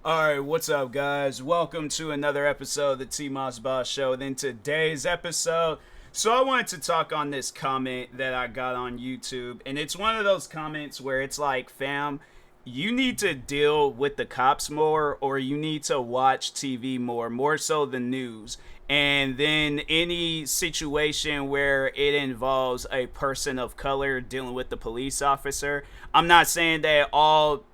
Alright, what's up, guys? Welcome to another episode of the TMossBoss Show. And in today's episode, I wanted to talk on this comment that I got on YouTube. And it's one of those comments where it's like, fam, you need to deal with the cops more, or you need to watch TV more so the news. And then any situation where it involves a person of color dealing with the police officer. I'm not saying that all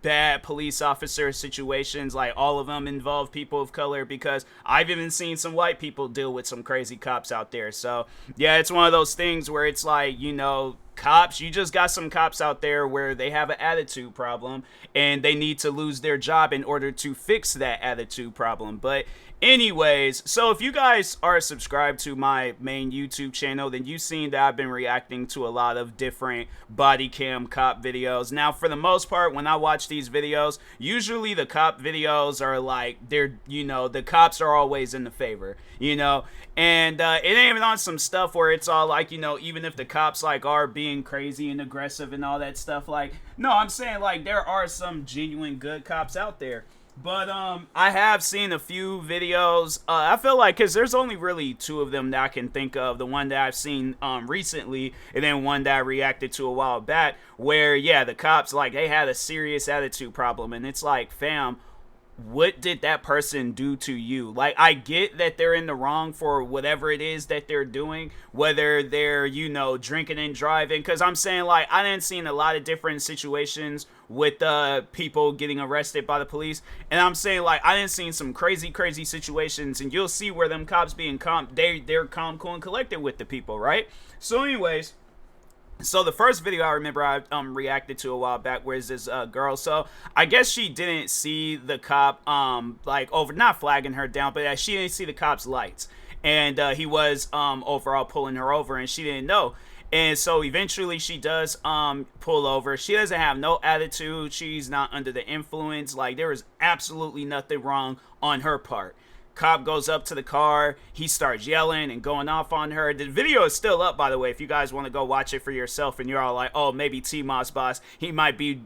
bad police officer situations, like all of them, involve people of color, because I've even seen some white people deal with some crazy cops out there. So yeah, it's one of those things where it's like, cops, you just got some cops out there where they have an attitude problem and they need to lose their job in order to fix that attitude problem. But anyways, so if you guys are subscribed to my main YouTube channel, then you've seen that I've been reacting to a lot of different body cam cop videos. Now, for the most part, when I watch these videos, usually the cop videos are like, the cops are always in the favor, and it ain't even on some stuff where it's all like, even if the cops like are being crazy and aggressive and all that stuff, like, no, I'm saying like there are some genuine good cops out there. But I have seen a few videos. I feel like, because there's only really two of them that I can think of. The one that I've seen recently, and then one that I reacted to a while back, where, yeah, the cops, like, they had a serious attitude problem. And it's like, fam, what did that person do to you? Like, I get that they're in the wrong for whatever it is that they're doing, whether they're, drinking and driving. Because I'm saying, like, I didn't see a lot of different situations with people getting arrested by the police. And I'm saying, like, I didn't see some crazy situations. And you'll see where them cops being calm, they're calm, cool, and collected with the people, right? So anyways, so the first video I remember I reacted to a while back was this girl. So I guess she didn't see the cop not flagging her down, but she didn't see the cop's lights, and he was overall pulling her over, and she didn't know. And so eventually she does pull over. She doesn't have no attitude. She's not under the influence. Like, there is absolutely nothing wrong on her part. Cop goes up to the car. He starts yelling and going off on her. The video is still up, by the way, if you guys want to go watch it for yourself and you're all like, oh, maybe TMossBoss, he might be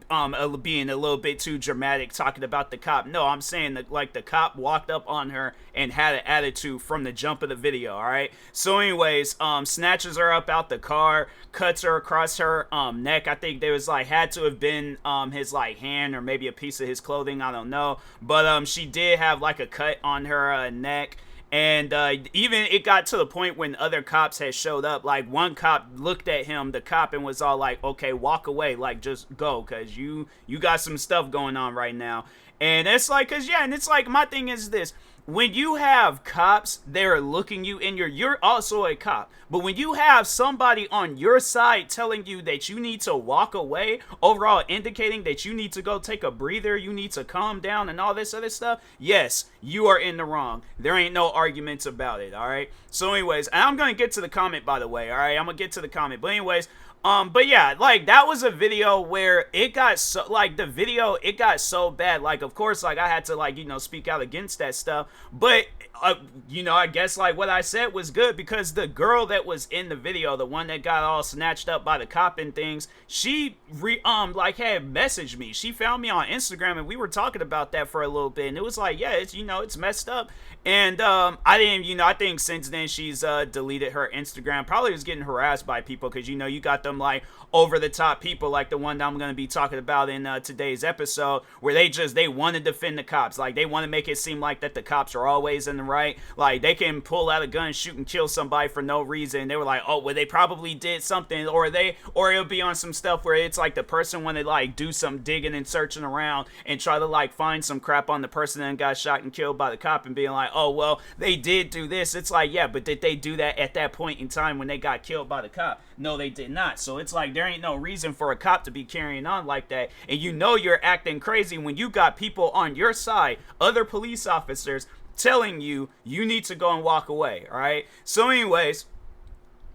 being a little bit too dramatic talking about the cop. No, I'm saying that, like, the cop walked up on her and had an attitude from the jump of the video, all right? So anyways, snatches her up out the car, cuts her across her neck. I think there was, like, had to have been his, like, hand or maybe a piece of his clothing. I don't know. But she did have, like, a cut on her neck. And even it got to the point when other cops had showed up, like, one cop looked at him, the cop, and was all like, okay, walk away, like, just go, because you got some stuff going on right now. And it's like, because, yeah, and it's like, my thing is this: when you have cops, they're looking you in you're also a cop. But when you have somebody on your side telling you that you need to walk away, overall indicating that you need to go take a breather, you need to calm down and all this other stuff, yes, you are in the wrong. There ain't no arguments about it, all right? So anyways, and I'm going to get to the comment, by the way, all right? I'm going to get to the comment. But anyways, but yeah, like, that was a video where it got so, like, it got so bad. Like, of course, like, I had to, like, speak out against that stuff. But, I guess, like, what I said was good, because the girl that was in the video, the one that got all snatched up by the cop and things, she, had messaged me. She found me on Instagram, and we were talking about that for a little bit. And it was like, yeah, it's, it's messed up. And, I didn't, I think since then she's, deleted her Instagram. Probably was getting harassed by people, because, you got them, like, over the top people, like the one that I'm going to be talking about in today's episode, where they want to defend the cops. Like, they want to make it seem like that the cops are always in the right. Like, they can pull out a gun, shoot and kill somebody for no reason. They were like, oh, well, they probably did something, or it'll be on some stuff where it's like the person want to, like, do some digging and searching around and try to, like, find some crap on the person that got shot and killed by the cop, and being like, oh, well, they did do this. It's like, yeah, but did they do that at that point in time when they got killed by the cop? No, they did not. So it's like, there ain't no reason for a cop to be carrying on like that. And you're acting crazy when you got people on your side, other police officers, telling you need to go and walk away, all right? So anyways,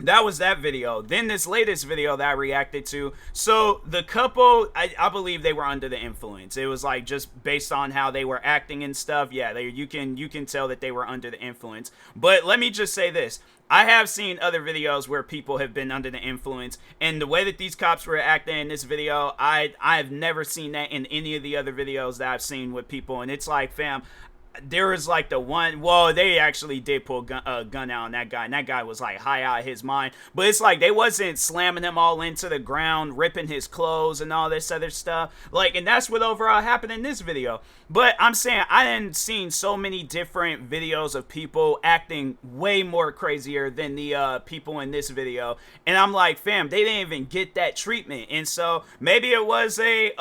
That was that video. Then this latest video that I reacted to. So the couple, I believe they were under the influence. It was like just based on how they were acting and stuff. Yeah, you can tell that they were under the influence. But let me just say this. I have seen other videos where people have been under the influence, and the way that these cops were acting in this video, I have never seen that in any of the other videos that I've seen with people. And it's like, fam, there was like the one, well, they actually did pull a gun out on that guy, and that guy was like high out of his mind, but it's like they wasn't slamming him all into the ground, ripping his clothes and all this other stuff, like, and that's what overall happened in this video. But I'm saying I hadn't seen so many different videos of people acting way more crazier than the people in this video, and I'm like, fam, they didn't even get that treatment. And so maybe it was a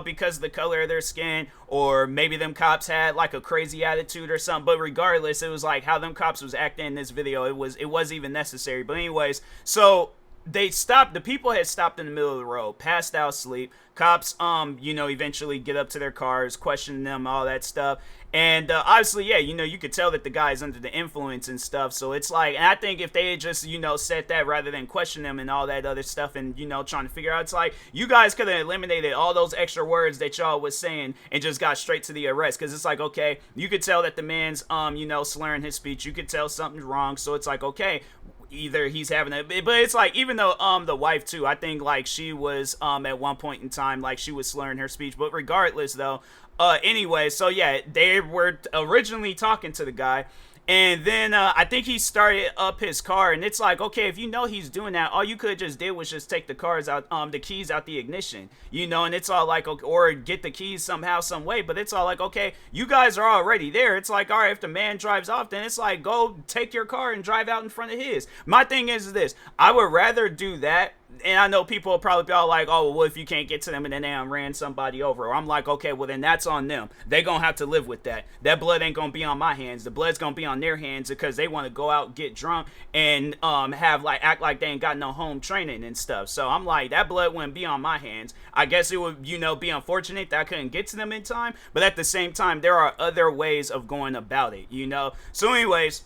because of the color of their skin, or maybe them cops had like a crazy attitude or something. But regardless, it was like how them cops was acting in this video, it wasn't even necessary. But anyways, so they stopped, the people had stopped in the middle of the road, passed out asleep. Cops eventually get up to their cars, question them, all that stuff. And obviously, yeah, you could tell that the guy's under the influence and stuff. So it's like, and I think if they had just, said that rather than question them and all that other stuff and, trying to figure out, it's like, you guys could have eliminated all those extra words that y'all was saying and just got straight to the arrest. Because it's like, okay, you could tell that the man's, slurring his speech. You could tell something's wrong. So it's like, okay, either he's having a, but it's like, even though the wife too, I think like she was at one point in time, like she was slurring her speech. But regardless though, anyway, so yeah, they were originally talking to the guy, and then I think he started up his car, and it's like, okay, if he's doing that, all you could have just did was just take the keys out the ignition, and it's all like, okay, or get the keys somehow, some way. But it's all like, okay, you guys are already there. It's like, all right, if the man drives off, then it's like, go take your car and drive out in front of his. My thing is this, I would rather do that. And I know people will probably be all like, oh, well, if you can't get to them and then they ran somebody over. I'm like, okay, well, then that's on them. They gonna have to live with that. That blood ain't gonna be on my hands. The blood's gonna be on their hands because they want to go out, get drunk, and act like they ain't got no home training and stuff. So I'm like, that blood wouldn't be on my hands. I guess it would, be unfortunate that I couldn't get to them in time. But at the same time, there are other ways of going about it, So anyways,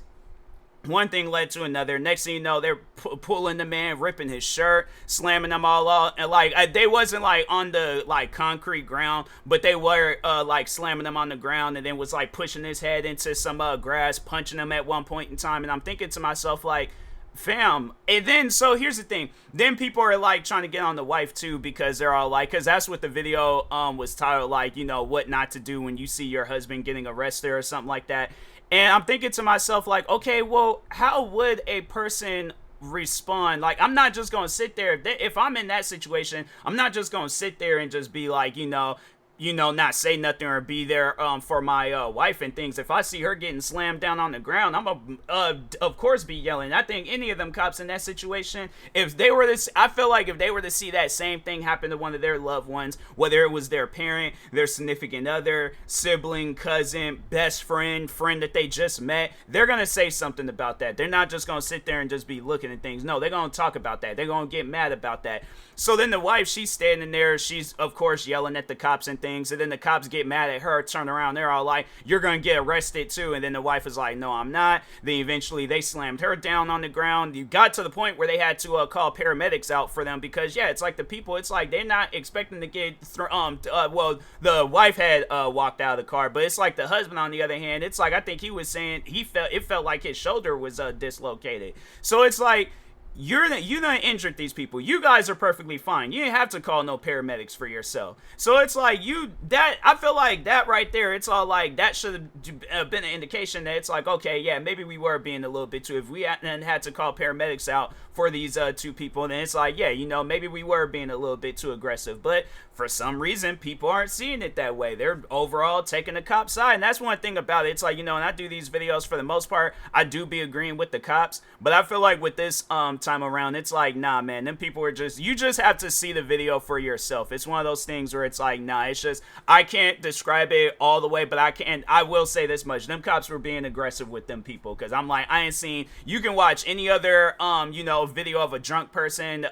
one thing led to another. Next thing you know, they're pulling the man, ripping his shirt, slamming them all out, and like they wasn't like on the like concrete ground, but they were like slamming him on the ground, and then was like pushing his head into some grass, punching him at one point in time. And I'm thinking to myself, like, fam. And then, so here's the thing, then people are like trying to get on the wife too, because they're all like, because that's what the video was titled, like, what not to do when you see your husband getting arrested or something like that. And I'm thinking to myself, like, okay, well, how would a person respond? Like, I'm not just gonna sit there, if I'm in that situation, I'm not just gonna sit there and just be like, not say nothing or be there for my wife and things. If I see her getting slammed down on the ground, I'm gonna of course be yelling. I think any of them cops in that situation, if they were to, I feel like if they were to see that same thing happen to one of their loved ones, whether it was their parent, their significant other, sibling, cousin, best friend that they just met, they're gonna say something about that. They're not just gonna sit there and just be looking at things. No, they're gonna talk about that. They're gonna get mad about that. So then the wife, she's standing there, she's of course yelling at the cops and things, and then the cops get mad at her, turn around, they're all like, you're gonna get arrested too. And then the wife is like, no, I'm not. Then eventually they slammed her down on the ground. You got to the point where they had to call paramedics out for them, because yeah, it's like the people, it's like they're not expecting to get well, the wife had walked out of the car, but it's like the husband, on the other hand, it's like, I think he was saying it felt like his shoulder was dislocated. So it's like, you done injured these people. You guys are perfectly fine. You didn't have to call no paramedics for yourself. So it's like, I feel like that right there, it's all like, that should have been an indication that it's like, okay, yeah, maybe we were being a little bit too, if we hadn't had to call paramedics out for these two people, then it's like, yeah, maybe we were being a little bit too aggressive. But for some reason, people aren't seeing it that way. They're overall taking the cop side. And that's one thing about it. It's like, and I do these videos, for the most part, I do be agreeing with the cops. But I feel like with this time around, it's like, nah, man, them people are just, you just have to see the video for yourself. It's one of those things where it's like, nah, it's just, I can't describe it all the way, but I will say this much. Them cops were being aggressive with them people, because I'm like, I ain't seen, you can watch any other, video of a drunk person,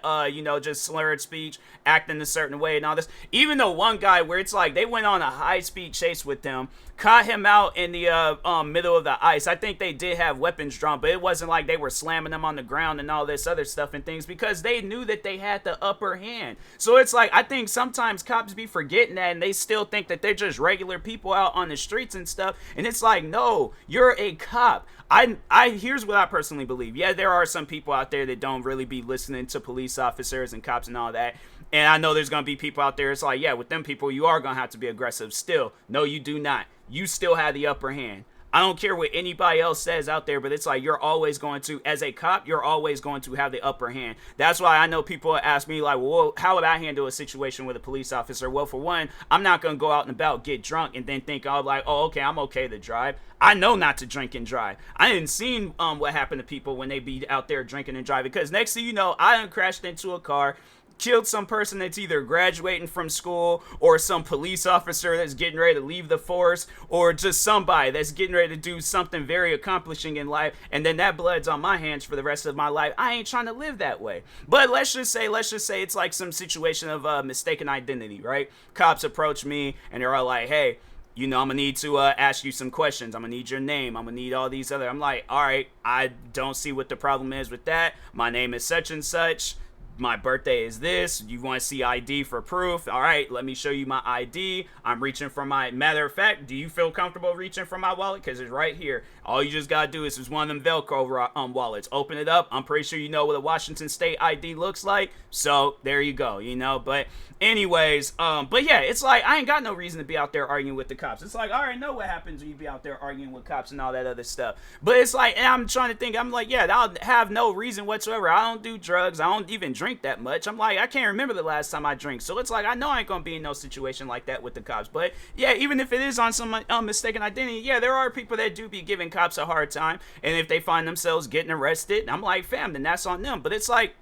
just slurred speech, acting a certain way and all this. Even the one guy where it's like, they went on a high-speed chase with them, caught him out in the middle of the ice. I think they did have weapons drawn, but it wasn't like they were slamming him on the ground and all this this other stuff and things because they knew that they had the upper hand. So it's like, I think sometimes cops be forgetting that and they still think that they're just regular people out on the streets and stuff. And it's like, no, you're a cop. Here's what I personally believe. Yeah, there are some people out there that don't really be listening to police officers and cops and all that. And I know there's going to be people out there, it's like, yeah, with them people, you are going to have to be aggressive still. No, you do not. You still have the upper hand. I don't care what anybody else says out there, but it's like you're always going to, as a cop, you're always going to have the upper hand. That's why I know people ask me like, well, how would I handle a situation with a police officer? Well, for one, I'm not going to go out and about, get drunk, and then think, oh, like, oh, okay, I'm okay to drive. I know not to drink and drive. I didn't see what happened to people when they be out there drinking and driving, because next thing you know, I done crashed into a car, killed some person that's either graduating from school or some police officer that's getting ready to leave the force or just somebody that's getting ready to do something very accomplishing in life, and then that blood's on my hands for the rest of my life. I ain't trying to live that way. But let's just say it's like some situation of mistaken identity, right? Cops approach me and they're all like, hey, you know, I'm gonna need to ask you some questions. I'm gonna need your name. I'm gonna need all these other. I'm like, all right, I don't see what the problem is with that. My name is such and such. My birthday is this. You want to see ID for proof? All right, let me show you my ID. I'm reaching for my, matter of fact, do you feel comfortable reaching for my wallet? Because it's right here. All you just got to do is one of them Velcro wallets. Open it up. I'm pretty sure you know what a Washington State ID looks like. So there you go, you know. But anyways, but yeah, it's like I ain't got no reason to be out there arguing with the cops. It's like I already know what happens when you be out there arguing with cops and all that other stuff. But it's like, and I'm trying to think, I'm like, yeah, I'll have no reason whatsoever. I don't do drugs. I don't even drink that much. I'm like, I can't remember the last time I drank. So it's like, I know I ain't gonna be in no situation like that with the cops. But yeah, even if it is on some mistaken identity, yeah, there are people that do be giving cops a hard time. And if they find themselves getting arrested, I'm like, fam, then that's on them. But it's like,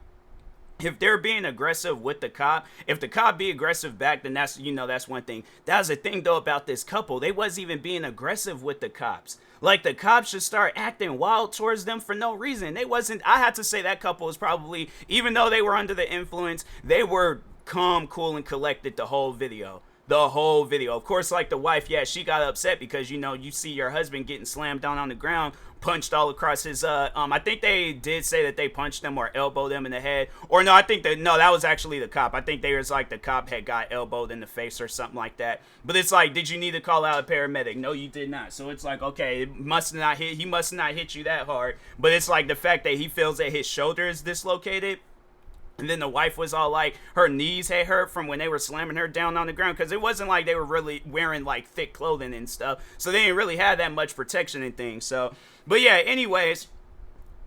if they're being aggressive with the cop, if the cop be aggressive back, then that's, you know, that's one thing. That was the thing though about this couple. They wasn't even being aggressive with the cops. Like, the cops should start acting wild towards them for no reason. They wasn't, I had to say that couple was probably, even though they were under the influence, they were calm, cool, and collected the whole video. The whole video. Of course, like the wife, yeah, she got upset because, you know, you see your husband getting slammed down on the ground, punched all across his, I think they did say that they punched him or elbowed him in the head. Or no, I think that, no, that was actually the cop. I think they was like the cop had got elbowed in the face or something like that. But it's like, did you need to call out a paramedic? No, you did not. So it's like, okay, he must not hit you that hard. But it's like the fact that he feels that his shoulder is dislocated. And then the wife was all like, her knees had hurt from when they were slamming her down on the ground. Because it wasn't like they were really wearing like thick clothing and stuff. So they didn't really have that much protection and things. So, but yeah, anyways,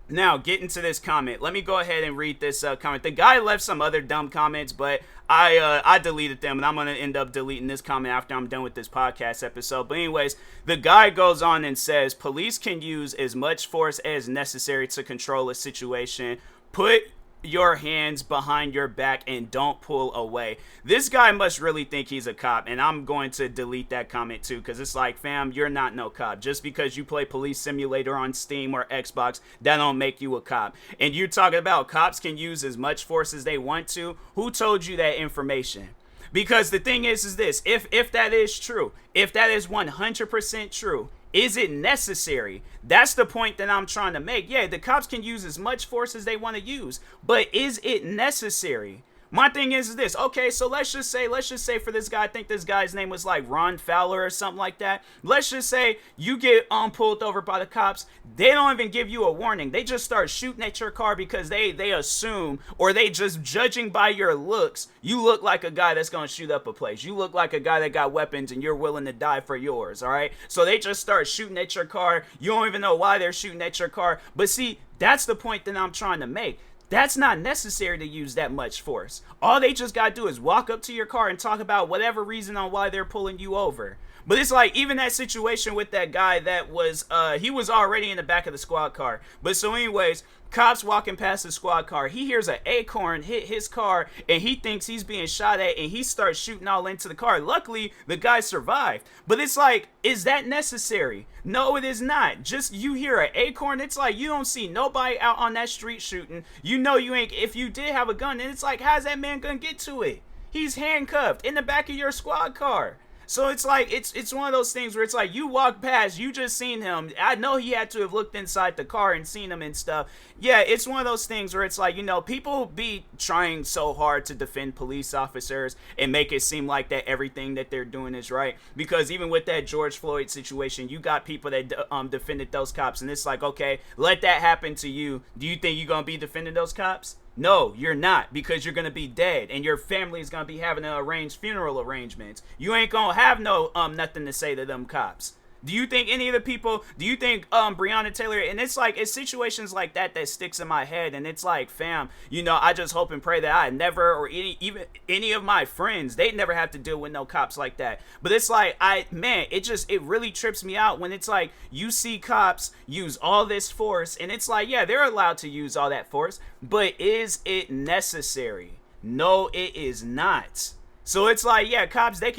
now getting to this comment. Let me go ahead and read this comment. The guy left some other dumb comments, but I deleted them. And I'm going to end up deleting this comment after I'm done with this podcast episode. But anyways, the guy goes on and says, police can use as much force as necessary to control a situation. Put your hands behind your back and don't pull away. This guy must really think he's a cop, and I'm going to delete that comment too, because it's like, fam, you're not no cop. Just because you play Police Simulator on Steam or Xbox, that don't make you a cop. And you're talking about cops can use as much force as they want to. Who told you that information? Because the thing is this, if that is true, if that is 100% true, is it necessary? That's the point that I'm trying to make. Yeah, the cops can use as much force as they want to use, but is it necessary? My thing is this. Okay, so let's just say for this guy, I think this guy's name was like Ron Fowler or something like that. Let's just say you get pulled over by the cops. They don't even give you a warning. They just start shooting at your car because they assume, or they just judging by your looks, you look like a guy that's going to shoot up a place. You look like a guy that got weapons and you're willing to die for yours, all right? So they just start shooting at your car. You don't even know why they're shooting at your car. But see, that's the point that I'm trying to make. That's not necessary to use that much force. All they just got to do is walk up to your car and talk about whatever reason on why they're pulling you over. But it's like, even that situation with that guy that was, he was already in the back of the squad car. But so anyways, cops walking past the squad car. He hears an acorn hit his car and he thinks he's being shot at and he starts shooting all into the car. Luckily, the guy survived. But it's like, is that necessary? No, it is not. Just you hear an acorn, it's like you don't see nobody out on that street shooting. You know you ain't, if you did have a gun, and it's like, how's that man gonna get to it? He's handcuffed in the back of your squad car. So it's like it's one of those things where it's like you walk past, you just seen him. I know he had to have looked inside the car and seen him and stuff. Yeah, it's one of those things where it's like, people be trying so hard to defend police officers and make it seem like that everything that they're doing is right. Because even with that George Floyd situation, you got people that defended those cops, and it's like, okay, let that happen to you. Do you think you're gonna be defending those cops? No, you're not, because you're gonna be dead, and your family is gonna be having to arrange funeral arrangements. You ain't gonna have no nothing to say to them cops. Do you think any of the people? Do you think Breonna Taylor? And it's like, it's situations like that that sticks in my head, and it's like, fam, I just hope and pray that I never, or even any of my friends, they never have to deal with no cops like that. But it's like, it really trips me out when it's like you see cops use all this force, and it's like, yeah, they're allowed to use all that force, but is it necessary? No, it is not. So it's like, yeah, cops, the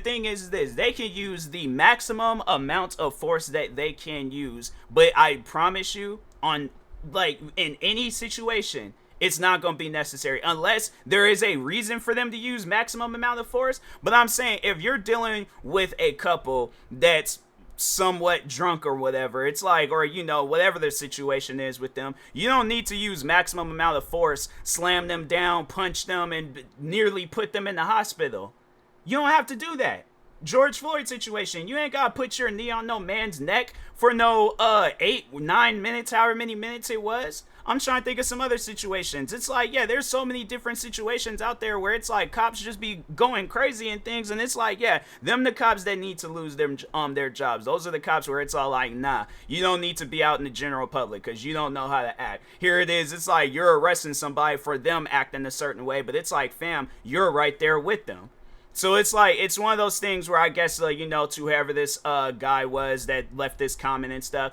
thing is this, they can use the maximum amount of force that they can use, but I promise you, in any situation, it's not going to be necessary unless there is a reason for them to use maximum amount of force. But I'm saying, if you're dealing with a couple that's somewhat drunk or whatever, it's like, or whatever the situation is with them, you don't need to use maximum amount of force, slam them down, punch them, and nearly put them in the hospital. You don't have to do that. George Floyd situation, you ain't gotta put your knee on no man's neck for no 8-9 minutes, however many minutes it was. I'm trying to think of some other situations. It's like, yeah, there's so many different situations out there where it's like cops just be going crazy and things, and it's like, yeah, them the cops that need to lose their jobs. Those are the cops where it's all like, nah, you don't need to be out in the general public because you don't know how to act. Here it is, it's like you're arresting somebody for them acting a certain way, but it's like, fam, you're right there with them. So it's like, it's one of those things where I guess, to whoever this guy was that left this comment and stuff,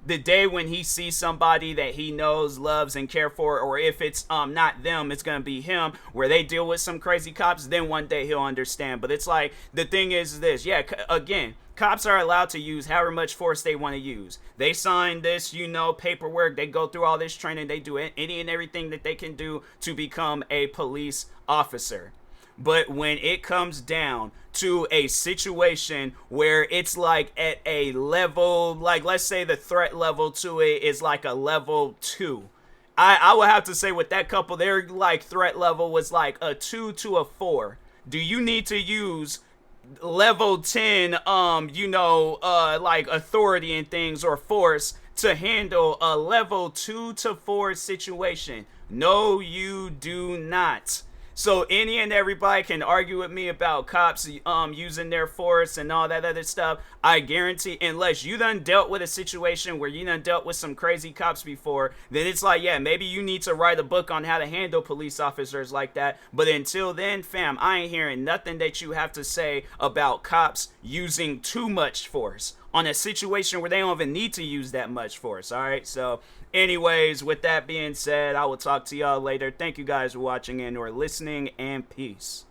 the day when he sees somebody that he knows, loves, and care for, or if it's not them, it's gonna be him, where they deal with some crazy cops, then one day he'll understand. But it's like, the thing is this, yeah, again, cops are allowed to use however much force they want to use. They sign this, paperwork, they go through all this training, they do any and everything that they can do to become a police officer. But when it comes down to a situation where it's like at a level, like let's say the threat level to it is like a level 2. I would have to say with that couple, their like threat level was like a 2 to a 4. Do you need to use level 10, like authority and things or force to handle a level 2 to 4 situation? No, you do not. So any and everybody can argue with me about cops using their force and all that other stuff. I guarantee, unless you done dealt with a situation where you done dealt with some crazy cops before, then it's like, yeah, maybe you need to write a book on how to handle police officers like that. But until then, fam, I ain't hearing nothing that you have to say about cops using too much force on a situation where they don't even need to use that much force. All right, so anyways, with that being said, I will talk to y'all later. Thank you guys for watching and or listening, and peace.